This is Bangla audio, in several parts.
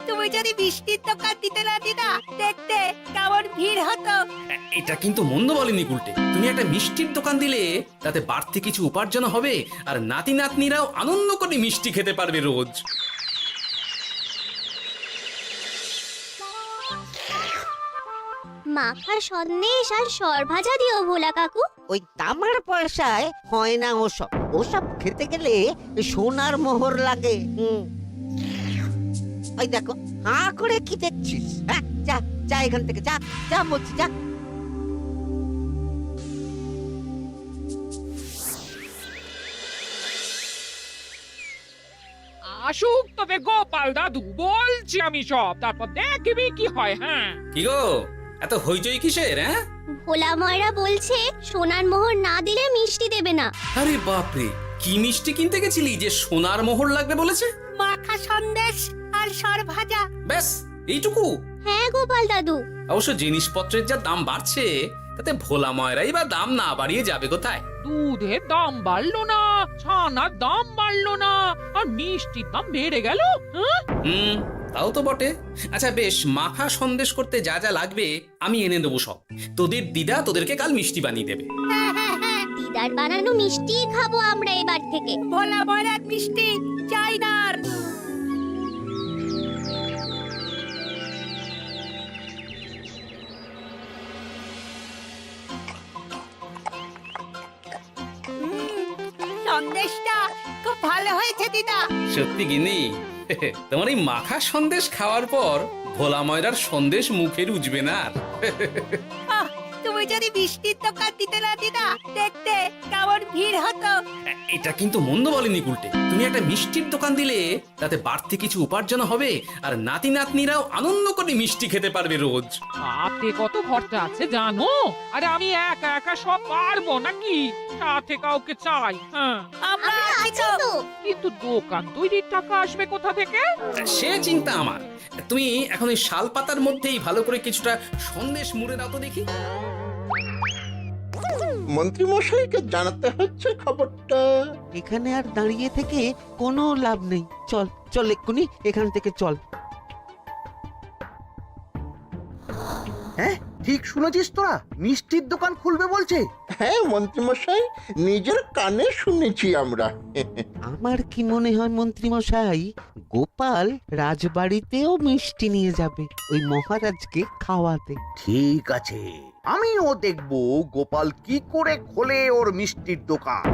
তুমি যদি বৃষ্টির দোকান দিতে না দিতা, দেখতে কেমন ভিড় হতো। এটা কিন্তু মন্দ বলেনি গুলটে। তুমি একটা মিষ্টির দোকান দিলে তাতে বাড়তি কিছু উপার্জন হবে, আর নাতি নাতনিরাও আনন্দ করে মিষ্টি খেতে পারবে রোজ। মাখা সন্দেশ আর সরভাজা দিও ভোলা কাকু। ওই তামার পয়সায় হয় না ওসব। ওসব খেতে গেলে সোনার মোহর লাগে। ওই দেখো, হাঁ করে কি দেখছিস? হ্যাঁ, যা যা এখান থেকে, যা যা বলছি, যা। আসুক তবে গোপাল দাদু, বলছি আমি সব, তারপর দেখবি কি হয়। হ্যাঁ, কি গো, এত হইচই কিসের? হ্যাঁ, ভোলা ময়রা বলছে সোনার মোহর না দিলে মিষ্টি দেবে না। আরে বাপরে, কি মিষ্টি কিনতে গেছিলি যে সোনার মোহর লাগবে বলেছে? মাখা সন্দেশ আর সরভাজা। ব্যাস এইটুকু? হ্যাঁ গোপাল দাদু। অবশ্য জিনিসপত্রের যা দাম বাড়ছে, তাতে ভোলা ময়রাই বা দাম না বাড়িয়ে যাবে কোথায়? দুধের দাম বাড়লো না, ছানার দাম বাড়লো না, আর মিষ্টির দাম বেড়ে গেল। হ্যাঁ, তাও তো বটে। আচ্ছা বেশ, মাখা সন্দেশ করতে যা যা লাগবে আমি এনে দেবো সব। তোদের দিদা তোদেরকে কাল মিষ্টি বানিয়ে দেবে। দিদার বানানো মিষ্টি খাবো আমরা এবার থেকে। ভোলা ময়রার মিষ্টি চাই না আর। সন্দেশটা খুব ভালো হয়েছে দিদা। সত্যি গিনি, তোমার এই মাখা সন্দেশ খাওয়ার পর ভোলা ময়রার সন্দেশ মুখে রুজবে না আর। আহ, তুমি যদি বৃষ্টির দোকান দিতে না দিতা, দেখতে কেমন ভিড় হতো। এটা কিন্তু মন্দ বলেনি গুলটে। তুমি একটা মিষ্টির দোকান দিলে তাতে বাড়তি কিছু উপার্জন হবে, আর নাতি নাতনিরাও আনন্দ করে মিষ্টি খেতে পারবে রোজ। হাতে কত খরচা আছে জানো? আরে আমি একা একা সব পারবো নাকি? সাথে কাউকে চাই। হ্যাঁ, আমরা আমরা আছি আছি তো। তো। কিন্তু দোকান তৈরির টাকা আসবে কোথা থেকে? সে চিন্তা আমার। তুমি এখন এই শাল পাতার মধ্যেই ভালো করে কিছুটা সন্দেশ মুড়ে দাও তো দেখি। মন্ত্রী মশাইকে জানাতে হচ্ছে খবরটা। এখানে আর দাঁড়িয়ে থেকে কোনো লাভ নেই। চল চল, এক্ষুনি এখান থেকে চল। হ্যাঁ, ঠিক শুনেছিস তোরা? মিষ্টির দোকান খুলবে বলছে। হ্যাঁ মন্ত্রী মশাই, নিজের কানে শুনেছি আমরা। আমার কি মনে হয় মন্ত্রী মশাই, গোপাল রাজবাড়িতেও মিষ্টি নিয়ে যাবে ওই মহারাজকে খাওয়াতে। ঠিক আছে, আমিও দেখবো গোপাল কি করে খোলে ওর মিষ্টির দোকান।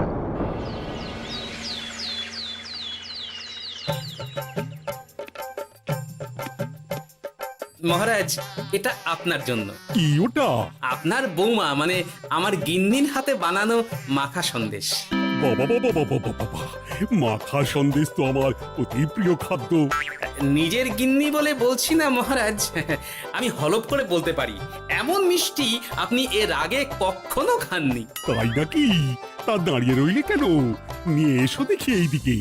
মহারাজ, এটা আপনার জন্য। কি ওটা? আপনার বৌমা মানে আমার গিন্নির হাতে বানানো মাখা সন্দেশ। বাবা বাবা বাবা বাবা, মাখা সন্দেশ তো আমার অতি প্রিয় খাদ্য। নিজের গিন্নি বলে বলছি না মহারাজ, আমি হলপ করে বলতে পারি এমন মিষ্টি আপনি এর আগে কখনো খাননি। তাই নাকি? তা দাঁড়িয়ে রইলে কেন? নিয়ে এসো দেখি এইদিকে।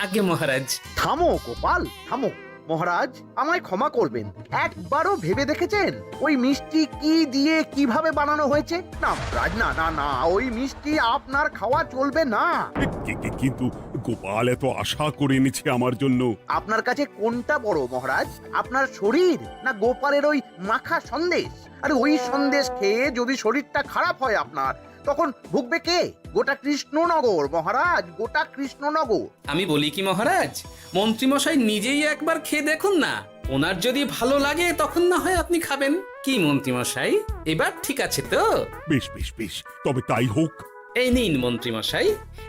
আগে মহারাজ। থামো গোপাল, থামো। মহারাজ, আমায় ক্ষমা করবেন, একবারও ভেবে দেখেছেন ওই মিষ্টি কি দিয়ে কিভাবে বানানো হয়েছে? না মহারাজ, না না না, ওই মিষ্টি আপনার খাওয়া চলবে না। কিন্তু গোপাল এত আশা করে এনেছে আমার জন্য। আপনার কাছে কোনটা বড় মহারাজ, আপনার শরীর না গোপালের ওই মাখা সন্দেশ? আর ওই সন্দেশ খেয়ে যদি শরীরটা খারাপ হয় আপনার, তখন ভুগবে কে? গোটা কৃষ্ণনগর মহারাজ, গোটা কৃষ্ণনগর। আমি বলি কি মহারাজ, মন্ত্রীমশাই নিজেই একবার খেয়ে দেখুন না। ওনার যদি ভালো লাগে তখন না হয় আপনি খাবেন। কি মন্ত্রীমশাই, এবার ঠিক আছে তো? বেশ বেশ বেশ, তবে তাই হোক। এই নিন মন্ত্রীমশাই,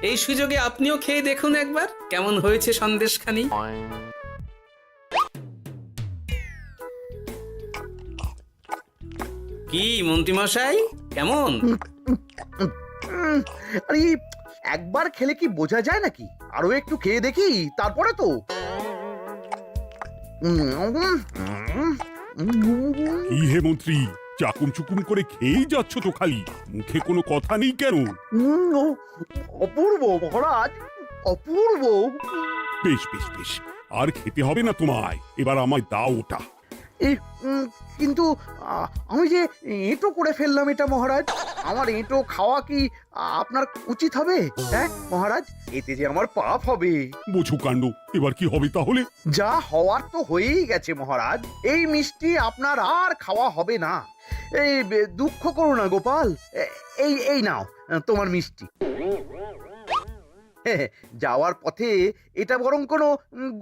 এই সুযোগে আপনিও খেয়ে দেখুন একবার কেমন হয়েছে সন্দেশখানি। কি মন্ত্রীমশাই, কেমন? আরে একবার খেলে কি বোঝা যায় নাকি? আরো একটু খেয়ে দেখি তারপরে তো। কি হে মন্ত্রী, চাকুম চুকুম করে খেয়েই যাচ্ছ তো খালি, মুখে কোনো কথা নেই কেন? অপূর্ব মহারাজ, অপূর্ব। বেশ বেশ বেশ, আর খেতে হবে না তোমায়, এবার আমায় দাও ওটা। এই কিন্তু আমি যে এঁটো করে ফেললাম এটা মহারাজ, আমার এঁটো খাওয়া কি আপনার উচিত হবে? হ্যাঁ মহারাজ, এতে যে আমার পাপ হবে। বোঝো কাণ্ড, এবার কি হবে তাহলে? যা হওয়ার তো হয়েই গেছে মহারাজ, এই মিষ্টি আপনার আর খাওয়া হবে না। এই দুঃখ করো না গোপাল, এই নাও তোমার মিষ্টি। যাওয়ার পথে এটা বরং কোনো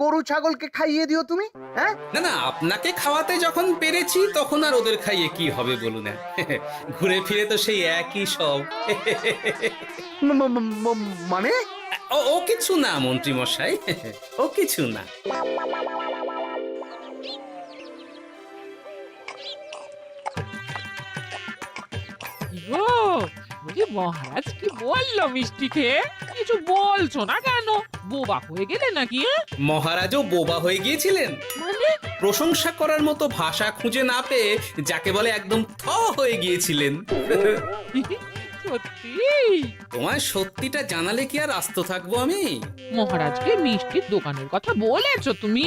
গরু ছাগলকে খাইয়ে দিও তুমি। হ্যাঁ না না, আপনাকে খাওয়াতে যখন পেরেছি তখন আর ওদের খাইয়ে কি হবে বলুন না। ঘুরে ফিরে তো সেই একই সব। মানে ও কিছু না মন্ত্রী মশাই, ও কিছু না। গো, বলি মহারাজ কি বললো মিষ্টি খেয়ে? কিছু বলছো না কেন? বোবা হয়ে গেলে নাকি? মহারাজও বোবা হয়ে গিয়েছিলেন? মানে প্রশংসা করার মতো ভাষা খুঁজে না পেয়ে যাকে বলে একদম থ হয়ে গিয়েছিলেন। সত্যি? তোমায় সত্যিটা জানালে কি আর আস্ত থাকবো আমি? মহারাজকে মিষ্টির দোকানের কথা বলেছো তুমি?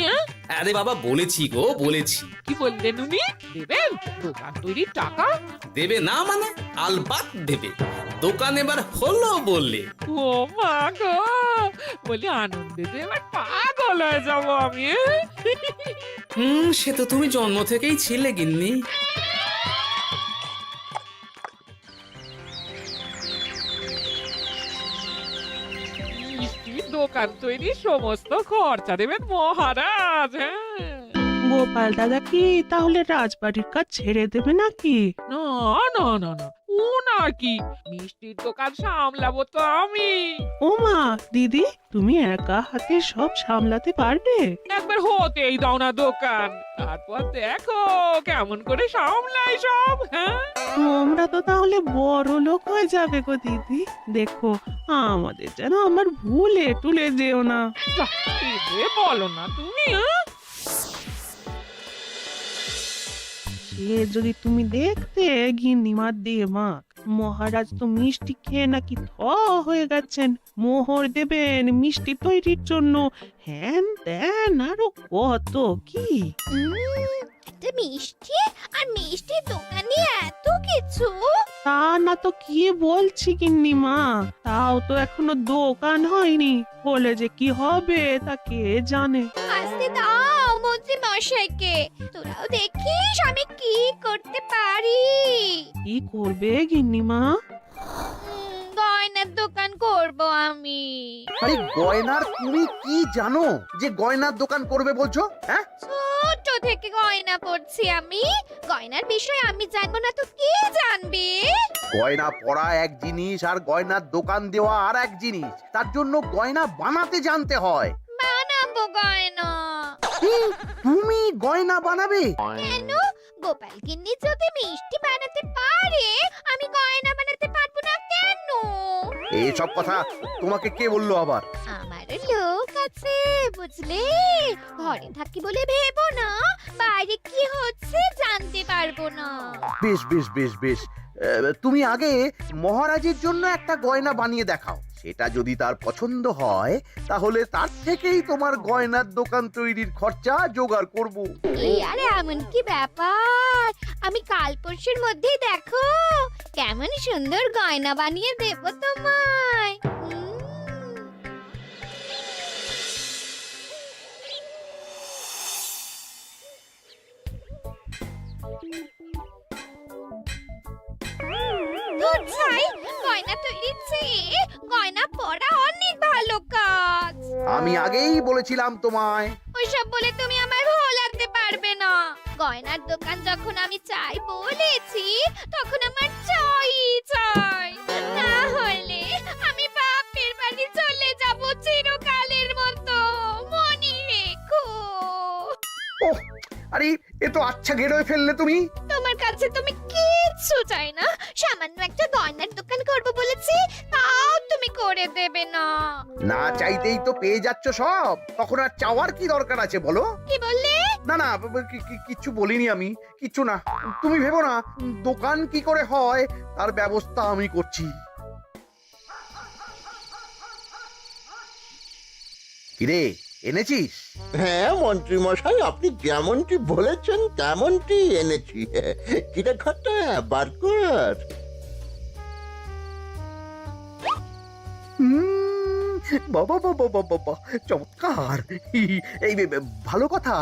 আরে বাবা, বলেছি গো, বলেছি। কি বললেন উনি? দেবেন দোকান তৈরির টাকা? দেবে না মানে? আলবাত দেবে। দোকান এবার হলো বললে। ও মা গো, বলি আনন্দে যে এবার পাগল হয়ে যাবো আমি। সে তো তুমি জন্ম থেকেই ছিলে গিন্নি। মিষ্টির দোকান তৈরির সমস্ত খরচা দেবেন মহারাজ। হ্যাঁ গোপাল দাদা কি তাহলে রাজবাড়ির কাজ ছেড়ে দেবে নাকি? না না না না, ও না কি, মিষ্টির দোকান সামলাবো তো আমি। ওমা দিদি, তুমি একা হাতে সব সামলাতে পারবে? একবার হতেই দাও না দোকান, তারপর দেখো কেমন করে সামলাই সব। হ্যাঁ তোমরা তো তাহলে বড় লোক হয়ে যাবে গো দিদি। দেখো আমাদের যেন আমার ভুলে টুলে যেও না। যা, কি যে বলো না তুমি। সে যদি তুমি দেখতে গিন্নিমার দিয়ে মাক, মহারাজ তো মিষ্টি খেয়ে নাকি থ হয়ে গেছেন। মোহর দেবেন মিষ্টি তৈরির জন্য, হ্যান ত্যান আরো কত কি। একটা মিষ্টি আর মিষ্টির দোকানে এত কিছু। তা না তো কি বলছি গিন্নিমা, তাও তো এখনো দোকান হয়নি, বলে যে কি হবে তা কে জানে। আসতে দাও মন্ত্রী মশাইকে, তোরাও দেখিস আমি কি করতে পারি। কি করবে গিন্নিমা? গয়নার দোকান করব আমি। আরে গয়নার তুমি কি জানো যে গয়নার দোকান করবে বলছো? হ্যাঁ ছোট থেকে গয়না পড়ছি আমি, গয়নার বিষয়ে আমি জানবো না তো কে জানবে? গয়না পরা এক জিনিস আর গয়নার দোকান দেওয়া আর এক জিনিস, তার জন্য গয়না বানাতে জানতে হয়। বানাবো গয়না। তুমি গয়না বানাবে? কেন? গোপাল গিন্নি যদি মিষ্টি বানাতে পারে, আমি গয়না বানাতে পারবো না কেন? এইসব কথা তোমাকে কে বললো আবার? আমার লোক আছে বুঝলে, ঘরে থাকি বলে ভেবো না, বাইরে কি হচ্ছে জানতে পারবো না। বেশ বেশ বেশ বেশ, তুমি আগে মহারাজের জন্য একটা গয়না বানিয়ে দেখাও, সেটা যদি তার পছন্দ হয় তাহলে তার থেকেই তোমার গয়নার দোকান তৈরির খরচা জোগাড় করব। এই আরে এমন কি ব্যাপার, আমি কাল পরশুর মধ্যেই দেখো কেমন সুন্দর গয়না বানিয়ে দেব তোমায়। গয়না তৈরির চেয়ে গয়না পরা অনেক ভালো কাজ। আমি আগেই বলেছিলাম তোমায়। ওইসব বলে তুমি আমার ভোলাতে পারবে না। গয়নার দোকান যখন আমি চাই বলেছি, তখন আমার চাই চাই, না হলে আমি বাপের বাড়ি চলে যাব চিরকালের মতো, মনে রেখো। ওহ, আরে এ তো আচ্ছা গেড়ে ফেললে তুমি। তোমার কাছে তুমি কিচ্ছু চাই না, সামান্য একটা গয়নার দোকান করব বলেছি, তাও তুমি করে দেবে না। না চাইতেই তো পেয়ে যাচ্ছ সব, তখন আর চাওয়ার কি দরকার আছে বলো? কি বললে? না না, কিচ্ছু বলিনি আমি, কিচ্ছু না। তুমি ভেবো না, দোকান কি করে হয় তার ব্যবস্থা আমি করছি। কিরে, এনেছিস? হ্যাঁ মন্ত্রী মশাই, আপনি যেমনটি বলেছেন তেমনটি এনেছি। কিরে ঘটা, বার কর। বাবা বাবা বাবা বাবা, চমৎকার! এই ভালো কথা,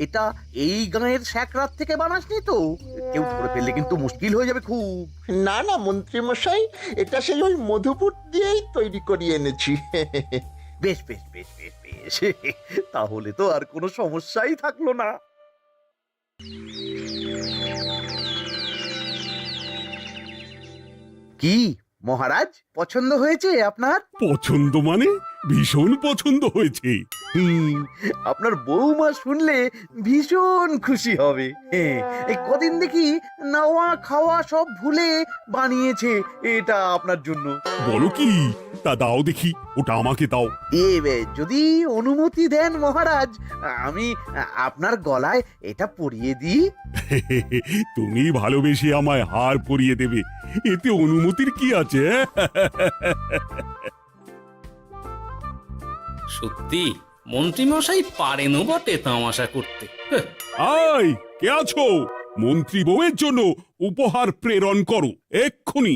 এটা এই গাঁয়ের স্যাকরাত থেকে বানাসনি তো? কেউ ধরে ফেললে কিন্তু মুশকিল হয়ে যাবে খুব। না না মন্ত্রী মশাই, এটা সেই ওই মধুপুর দিয়েই তৈরি করিয়ে এনেছি। বেশ বেশ বেশ বেশ বেশ, তাহলে তো আর কোনো সমস্যাই থাকলো না। কি মহারাজ, পছন্দ হয়েছে আপনার? পছন্দ মানে ভীষণ পছন্দ হয়েছে। আপনার বৌমা শুনলে ভীষণ খুশি হবে। এই কদিন দেখি নাওয়া খাওয়া সব ভুলে বানিয়েছে এটা আপনার জন্য। বলো কি, তা দাও দেখি, ওটা আমাকে দাও। যদি অনুমতি দেন মহারাজ, আমি আপনার গলায় এটা পরিয়ে দিই। তুমি ভালোবেসে আমায় হার পরিয়ে দেবে, এতে অনুমতির কি আছে? সত্যি মন্ত্রীমশাই পারেনও বটে তামাশা করতে। হ্যাঁ, আয়, কে আছো? মন্ত্রী বউয়ের জন্য উপহার প্রেরণ করো এক্ষুনি।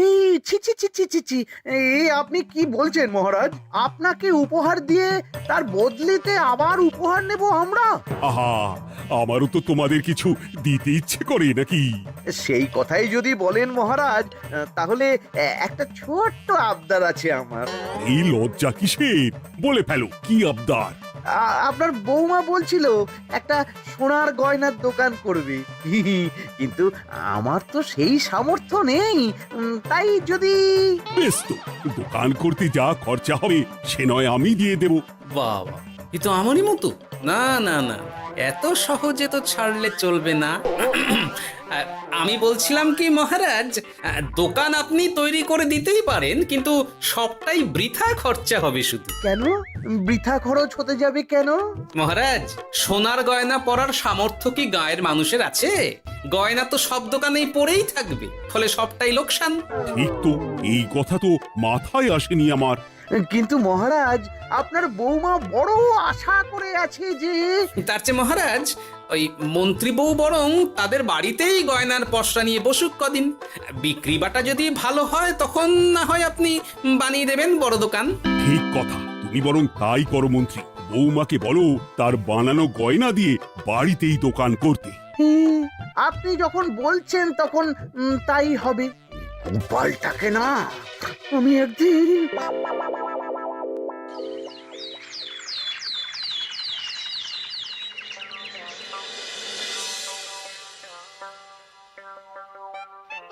এই ছি ছি ছি ছি ছি ছি, এই আপনি কি বলছেন মহারাজ? আপনাকে উপহার দিয়ে তার বদলেতে আবার উপহার নেব আমরা? আহা, আমারও তো তোমাদের কিছু দিতে ইচ্ছে করে নাকি? সেই কথাই যদি বলেন মহারাজ, তাহলে একটা ছোট্ট আবদার আছে আমার। এই লজ্জা কিসের? বলে ফেলো, কি আবদার? আপনার বৌমা বলছিল একটা সোনার গয়নার দোকান করবে, কিন্তু আমার তো সেই সামর্থ্য নেই। তাই যদি... বেশ তো, দোকান করতে যা খরচা হবে সে নয় আমি দিয়ে দেব। বাবা, এ তো আমারই মতো। না না না, এত সহজে তো ছাড়লে চলবে না। আমি বলছিলাম কি মহারাজ, দোকান আপনি তৈরি করে দিতেই পারেন, কিন্তু সবটাই বৃথা খরচা হবে শুধু। কেন বৃথা খরচ হতে যাবে কেন? মহারাজ, সোনার গয়না পরার সামর্থ্য কি গায়ের মানুষের আছে? গয়না তো সব দোকানেই পড়েই থাকবে, ফলে সবটাই লোকসান। ঠিক তো, এই কথা তো মাথায় আসেনি আমার। কিন্তু মহারাজ, আপনার বৌমা বড় আশা করে আছে যে... তার চেয়ে মহারাজ, ওই মন্ত্রী বউ বরং তাদের বাড়িতেই গয়নার পসরা নিয়ে বসুক কদিন। বিক্রি বাটা যদি ভালো হয় তখন না হয় আপনি বানিয়ে দেবেন বড় দোকান। ঠিক কথা, তুমি বরং তাই করো মন্ত্রী। বৌমাকে বলো তার বানানো গয়না দিয়ে বাড়িতেই দোকান করতে। আপনি যখন বলছেন তখন তাই হবে। গোপালটাকে না আমি একদিন...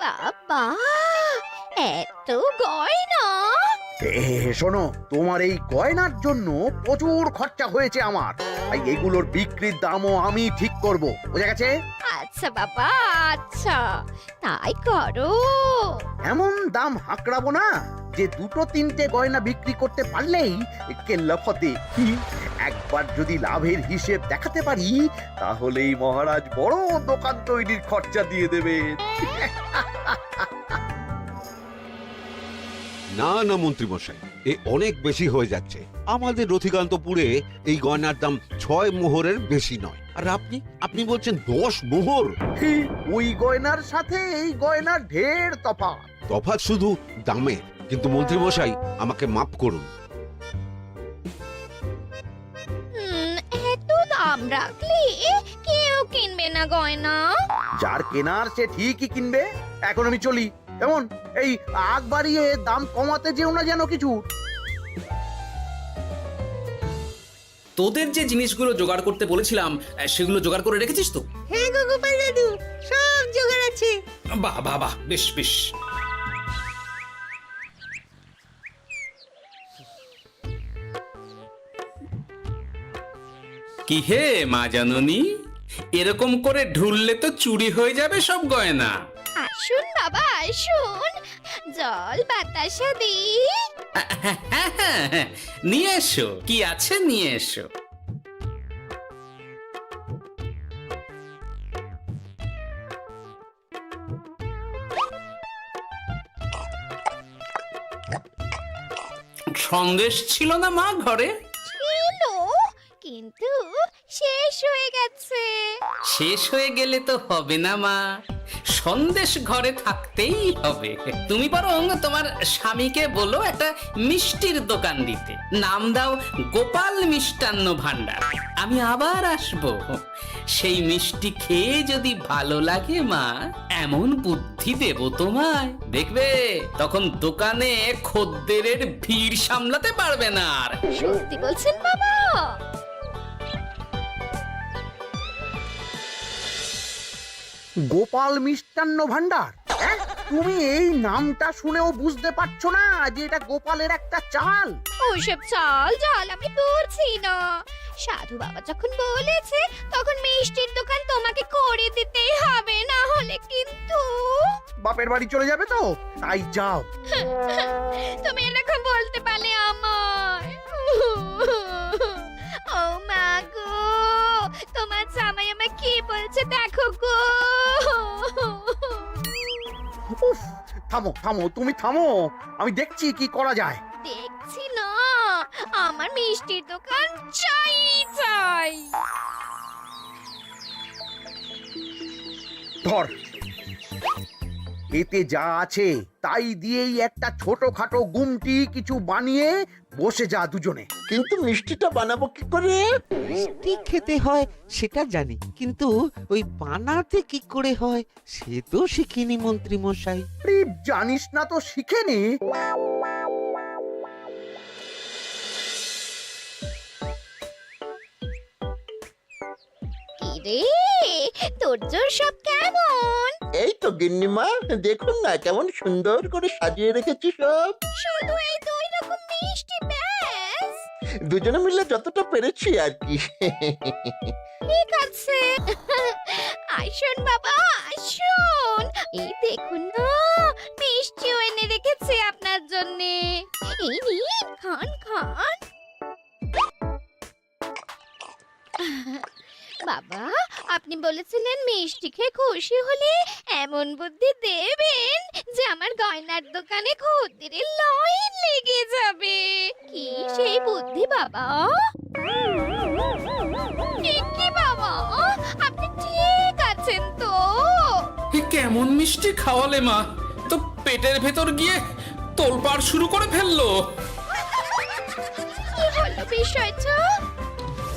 বাবা, এত গয়না! শোনো, তোমার এই গয়নার জন্য প্রচুর খরচা হয়েছে আমার, তাই এগুলোর বিক্রির দামও আমি ঠিক করব, বুঝা গেছে? আচ্ছা বাবা, আচ্ছা, তাই করো। এমন দাম হাঁকড়াবো না যে দুটো তিনটে গয়না বিক্রি করতে পারলেই কেল্লা ফতে। একবার যদি লাভের হিসেব দেখাতে পারি, তাহলেই মহারাজ বড় দোকান তৈরির খরচা দিয়ে দেবেন। না না মন্ত্রী মশাই, এ অনেক বেশি হয়ে যাচ্ছে। আমাদের রথিকান্তপুরে এই গয়নার দাম 6 মোহরের বেশি নয়, আর আপনি বলছেন 10 মোহর? ওই গয়নার সাথে এই গয়নার ঢের তফাৎ। তফাৎ শুধু দামে। কিন্তু মন্ত্রী মশাই, আমাকে মাফ করুন। এত দাম রাখলে কেউ কিনবে না গয়না। যার কেনার সে ঠিকই কিনবে। এখন আমি চলি। কেমন, এই আগ বাড়িয়ে দাম কমাতে যেও না যেন কিছু। তোদের যে জিনিসগুলো জোগাড় করতে বলেছিলাম সেগুলো জোগাড় করে রেখেছিস তো? হ্যাঁ গো গোপাল দাদু, সব জোগাড় আছে। বাহ বাহ বাহ, বেশ বেশ। কি হে মা জাননী, এরকম করে ঢুললে তো চুরি হয়ে যাবে সব গয়না। আসুন বাবা, আসুন, জল বাতাসা দিই। নিয়ে এসো, কি আছে নিয়ে এসো। সন্দেশ ছিল না মা ঘরে? ছিল, শেষ হয়ে গেলে তো হবে না মা, সন্দেশ ঘরে থাকতেই হবে। তুমি বরং তোমার স্বামীকে বলো একটা মিষ্টির দোকান দিতে, নাম দাও গোপাল মিষ্টান্ন ভান্ডার। আমি আবার আসবো, সেই মিষ্টি খেয়ে যদি ভালো লাগে মা, এমন বুদ্ধি দেব তোমায়, দেখবে তখন দোকানে খদ্দেরের ভিড় সামলাতে পারবে না আর। সত্যি বলছেন বাবা? গোপাল মিষ্টান্ন ভান্ডার, হ্যাঁ? তুমি এই নামটা শুনেও বুঝতে পারছো না যে এটা গোপালের একটা চাল? ওইসব চাল জাল আমি বুঝছি না। সাধু বাবা যখন বলেছে তখন মিষ্টির দোকান তোমাকে করে দিতেই হবে, না হলে কিন্তু বাপের বাড়ি চলে যাবে তো, তাই যাও। তুমি এরকম বলতে পারলে আমার। ও মা গো, তোমার জামাই আমায় কি বলছে দেখো গো। উফ, থামো থামো, তুমি থামো, আমি দেখছি কি করা যায়। দেখছি না, আমার মিষ্টির দোকান চাই চাই। ধর, এতে যা আছে তাই দিয়েই একটা ছোটখাটো গুমটি কিছু বানিয়ে বসে যা দুজনে। কিন্তু মিষ্টিটা বানাবো কি করে? মিষ্টি খেতে হয় সেটা জানি, কিন্তু ওই বানাতে কি করে হয় সে তো শিখিনি মন্ত্রী মশাই। আরে, জানিস না তো শিখে নে। কি রে, তোর জোর সব কেমন? এই তো গিন্নিমা, দেখুন না কেমন সুন্দর করে সাজিয়ে রেখেছি সব। শুধু এই দুই রকম মিষ্টি ব্যাস? দুজনে মিলে যতটা পেরেছি আর কি। ঠিক আছে, আসুন বাবা আসুন, এই দেখুন না মিষ্টিও এনে রেখেছি আপনার জন্যে। এই নিন, খান খান। বাবা, আপনি বলেছিলেন মিষ্টি খেয়ে খুশি হলে এমন বুদ্ধি দেবেন যে আমার গয়নার দোকানে খদ্দেরের লাইন লেগে যাবে। কি সেই বুদ্ধি বাবা? কি বাবা, আপনি ঠিক আছেন তো? এ কেমন মিষ্টি খাওয়ালে মা, তো পেটের ভেতর গিয়ে তোলপাড় শুরু করে ফেললো। কি হলো বিষয়টা?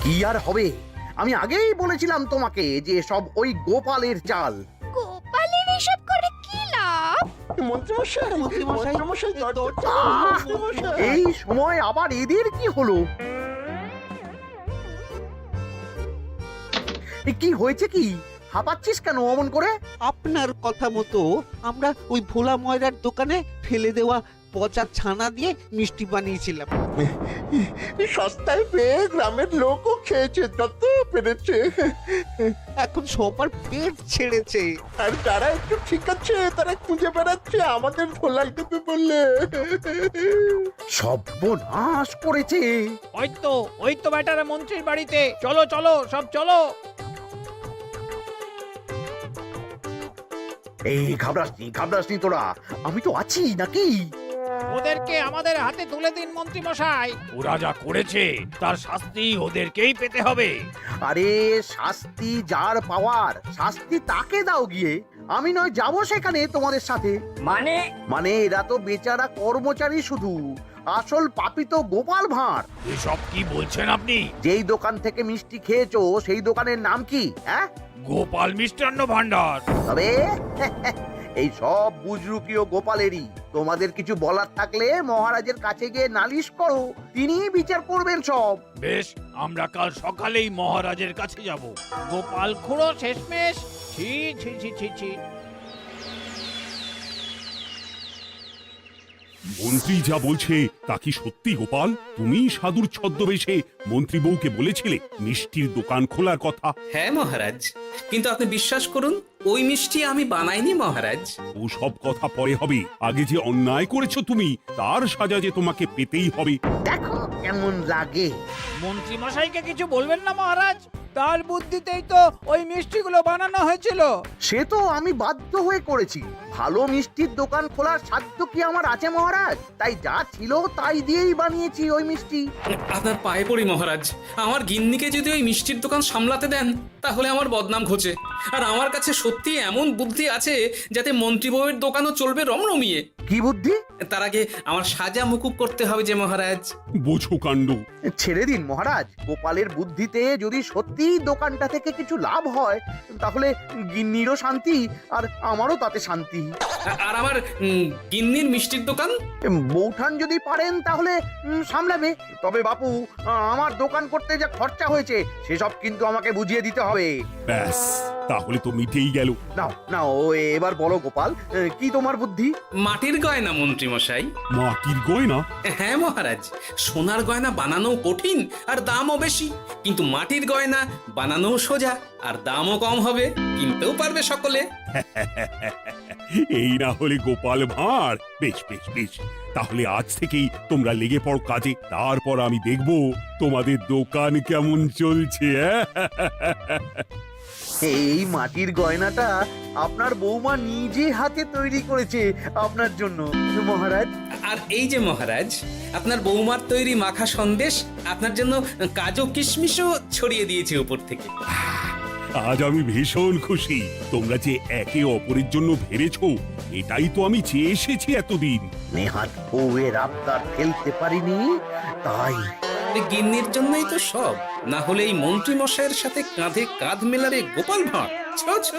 কি আর হবে, আমি আগেই বলেছিলাম তোমাকে যে সব ওই গোপালের চাল। গোপালের এসব করে কি লাভ? মন্ত্রীমশাই, মন্ত্রীমশাই, মন্ত্রীমশাই, দরজা মন্ত্রীমশাই। এই সময় আবার এদের কি হলো? এ কি হয়েছে কি? হাঁপাচ্ছিস কেন অমন করে? আপনার কথা মতো আমরা ওই ভোলা ময়রার দোকানে ফেলে দেওয়া পচা ছানা দিয়ে মিষ্টি বানিয়েছিলাম। সস্তায় পেয়ে গ্রামের লোকও খেয়েছে যত পেরেছে। এখন সবার পেট ছেড়েছে। আর যারা একটু ঠিক আছে তারা খুঁজে বেড়াচ্ছে আমাদের ভোলাই দেবে বললে। সর্বনাশ করেছে। ওই তো বেটারা মন্ত্রীর বাড়িতে, চলো চলো সব চলো। এই ঘাবড়াসনি তোরা, আমি তো আছি নাকি? ওদেরকে আমাদের হাতে তুলে দিন মন্ত্রী মশাই। ওরা যা করেছে তার শাস্তি ওদেরকেই পেতে হবে। আরে, শাস্তি যার পাওয়ার শাস্তি তাকে দাও গিয়ে, আমি নয় যাবো সেখানে তোমাদের সাথে। মানে এরা তো বেচারা কর্মচারী শুধু, আসল পাপী তো গোপাল ভাঁড়। এসব কি বলছেন আপনি? যেই দোকান থেকে মিষ্টি খেয়েছো সেই দোকানের নাম কি? হ্যাঁ, গোপাল মিষ্টান্ন ভান্ডার। তবে এই সব বুজরুকিও গোপালেরই। তোমাদের কিছু বলার থাকলে মহারাজের কাছে গিয়ে নালিশ করো, তিনি বিচার করবেন সব। বেশ, আমরা কাল সকালেই মহারাজের কাছে যাব। গোপাল খুড়ো শেষমেশ। ছি ছি ছি ছি ছি। মন্ত্রী যা বলছে তা কি সত্যি গোপাল? তুমি সাধুর ছদ্মবেশে মন্ত্রী বউকে বলেছিলে মিষ্টির দোকান খোলার কথা? হ্যাঁ মহারাজ, কিন্তু আপনি বিশ্বাস করুন ওই মিষ্টি আমি বানাইনি মহারাজ। ও সব কথা পরে হবে, আগে যে অন্যায় করেছো তুমি তার সাজা যে তোমাকে পেতেই হবে। দেখো কেমন লাগে। মন্ত্রী মশাইকে কিছু বলবেন না মহারাজ? তার বুদ্ধিতেই তো ওই মিষ্টিগুলো বানানো হয়েছিল। সে তো আমি বাধ্য হয়ে করেছি। ভালো মিষ্টির দোকান খোলার সাধ্য কি আমার আছে মহারাজ? তাই যা ছিল তাই দিয়েই বানিয়েছি ওই মিষ্টি। আপনার পায়ে পড়ি মহারাজ, আমার গিন্নিকে যদি ওই মিষ্টির দোকান সামলাতে দেন তাহলে আমার বদনাম ঘোচে। আর আমার কাছে সত্যি এমন বুদ্ধি আছে যাতে মন্ত্রী বউয়ের দোকানও চলবে রমরমিয়ে। কি বুদ্ধি? তার আগে আমার সাজা মুকুব করতে হবে যে মহারাজ। বোঝো কাণ্ড। ছেড়ে দিন মহারাজ, গোপালের বুদ্ধিতে যদি সত্যি দোকানটা থেকে কিছু লাভ হয় তাহলে গিন্নিরও শান্তি আর আমারও তাতে শান্তি। আর আমার গিন্নির মিষ্টির দোকান? বৌঠান যদি পারেন তাহলে সামলাবে। তবে বাপু, আমার দোকান করতে যা খরচা হয়েছে সেসব কিন্তু আমাকে বুঝিয়ে দিতে হবে। ব্যাস, তাহলে তো মিটেই গেল। নাও নাও, এবার বলো গোপাল, কি তোমার বুদ্ধি? মাটির গয়না মন্ত্রী মশাই। মাটির গয়না? হ্যাঁ মহারাজ, সোনার গয়না বানানো কঠিন আর দামও বেশি, কিন্তু মাটির গয়না বানানো সোজা আর দামও কম হবে, কিনতেও পারবে সকলে। এই না হলে গোপাল ভাঁড়। বেশ বেশ বেশ, তাহলে আজ থেকেই তোমরা লেগে পড়ো কাজে, তারপর আমি দেখব তোমাদের দোকান কেমন চলছে। এই মাটির গয়নাটা আপনার বৌমা নিজে হাতে তৈরি করেছে আপনার জন্য মহারাজ। আর এই যে মহারাজ, আপনার বৌমার তৈরি মাখা সন্দেশ আপনার জন্য কাজু কিশমিশও ছড়িয়ে দিয়েছে উপর থেকে। আজ আমি ভীষণ খুশি। তোমরা যে একে অপরের জন্য ভেবেছো, এটাই তো আমি চেয়ে এসেছি এতদিন। নেহাত বউয়ের আবদার ফেলতে পারিনি, তাই গিন্নির জন্যই তো সব, না হলে এই মন্ত্রী মশাইয়ের সাথে কাঁধে কাঁধ মেলারে গোপাল ভাঁড়। ছো ছো।